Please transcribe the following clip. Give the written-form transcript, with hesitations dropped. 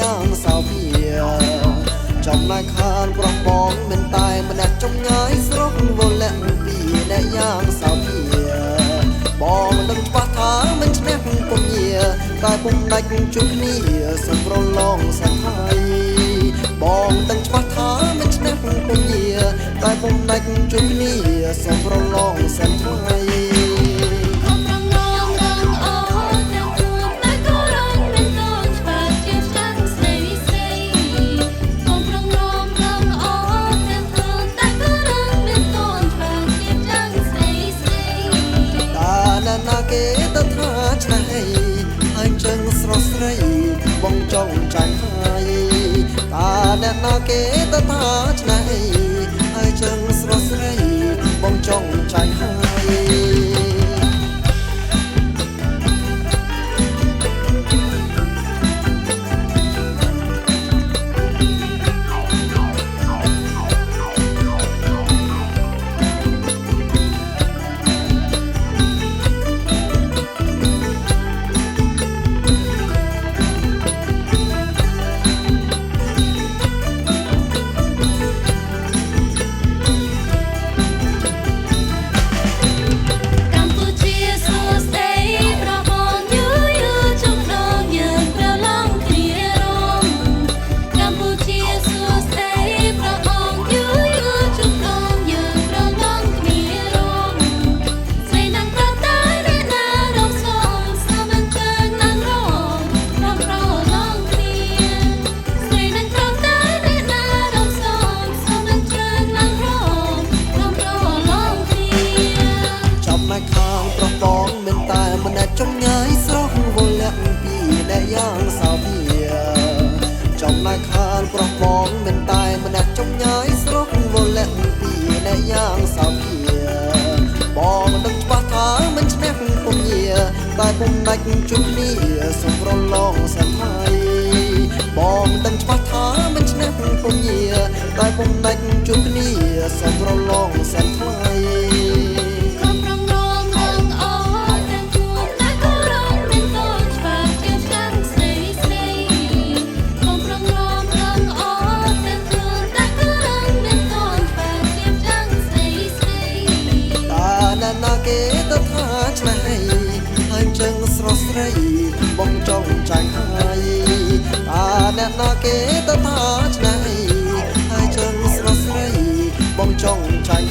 យ៉ាងសោភាចំណែកខានប្របងមិនតែម្នាក់ចំងាយស្រុកវលៈពីអ្នកយ៉ាងសោភាបងដឹងច្បាស់ថាមិនឈ្នះពុំញាតែពុំដាច់ជួបគ្នាសម្ប្រឡងសថៃបងដឹងច្បាស់ថាមិនឈ្នះពុំញាតែពុំដាច់ជួបគ្នាសម្ប្រឡងសថៃគេទៅថាឆ្នៃហើយចឹងស្រស់ស្រីបងចង់ចាញ់ហើយតាអ្នកណាគេទៅថាឆ្នៃហើយចឹងស្រស់ស្រីបងចង់ចាញ់ហើយចំងាយស្រស់វលៈពីអ្នកយ៉ាងសោភាចំណែកខានប្របងមិនតែម្នាក់ចំងាយស្រស់វលៈពីអ្នកយ៉ាងសោភាបងដឹងច្បាស់ថាមិនឈ្នះពុំញាតែពុំដាច់ជួបគ្នាសម្រឡងសថៃបងដឹងច្បាស់ថាមិនឈ្នះពុំញាតែពុំដាច់ជួបគ្នាសម្រឡងសថៃគេទៅថាឆ្នៃហើយចឹងស្រស់ស្រីបងចង់ចាញ់ហើយតាអ្នកណាគេទៅថាឆ្នៃហើយចឹងស្រស់ស្រីបងចង់ចាញ់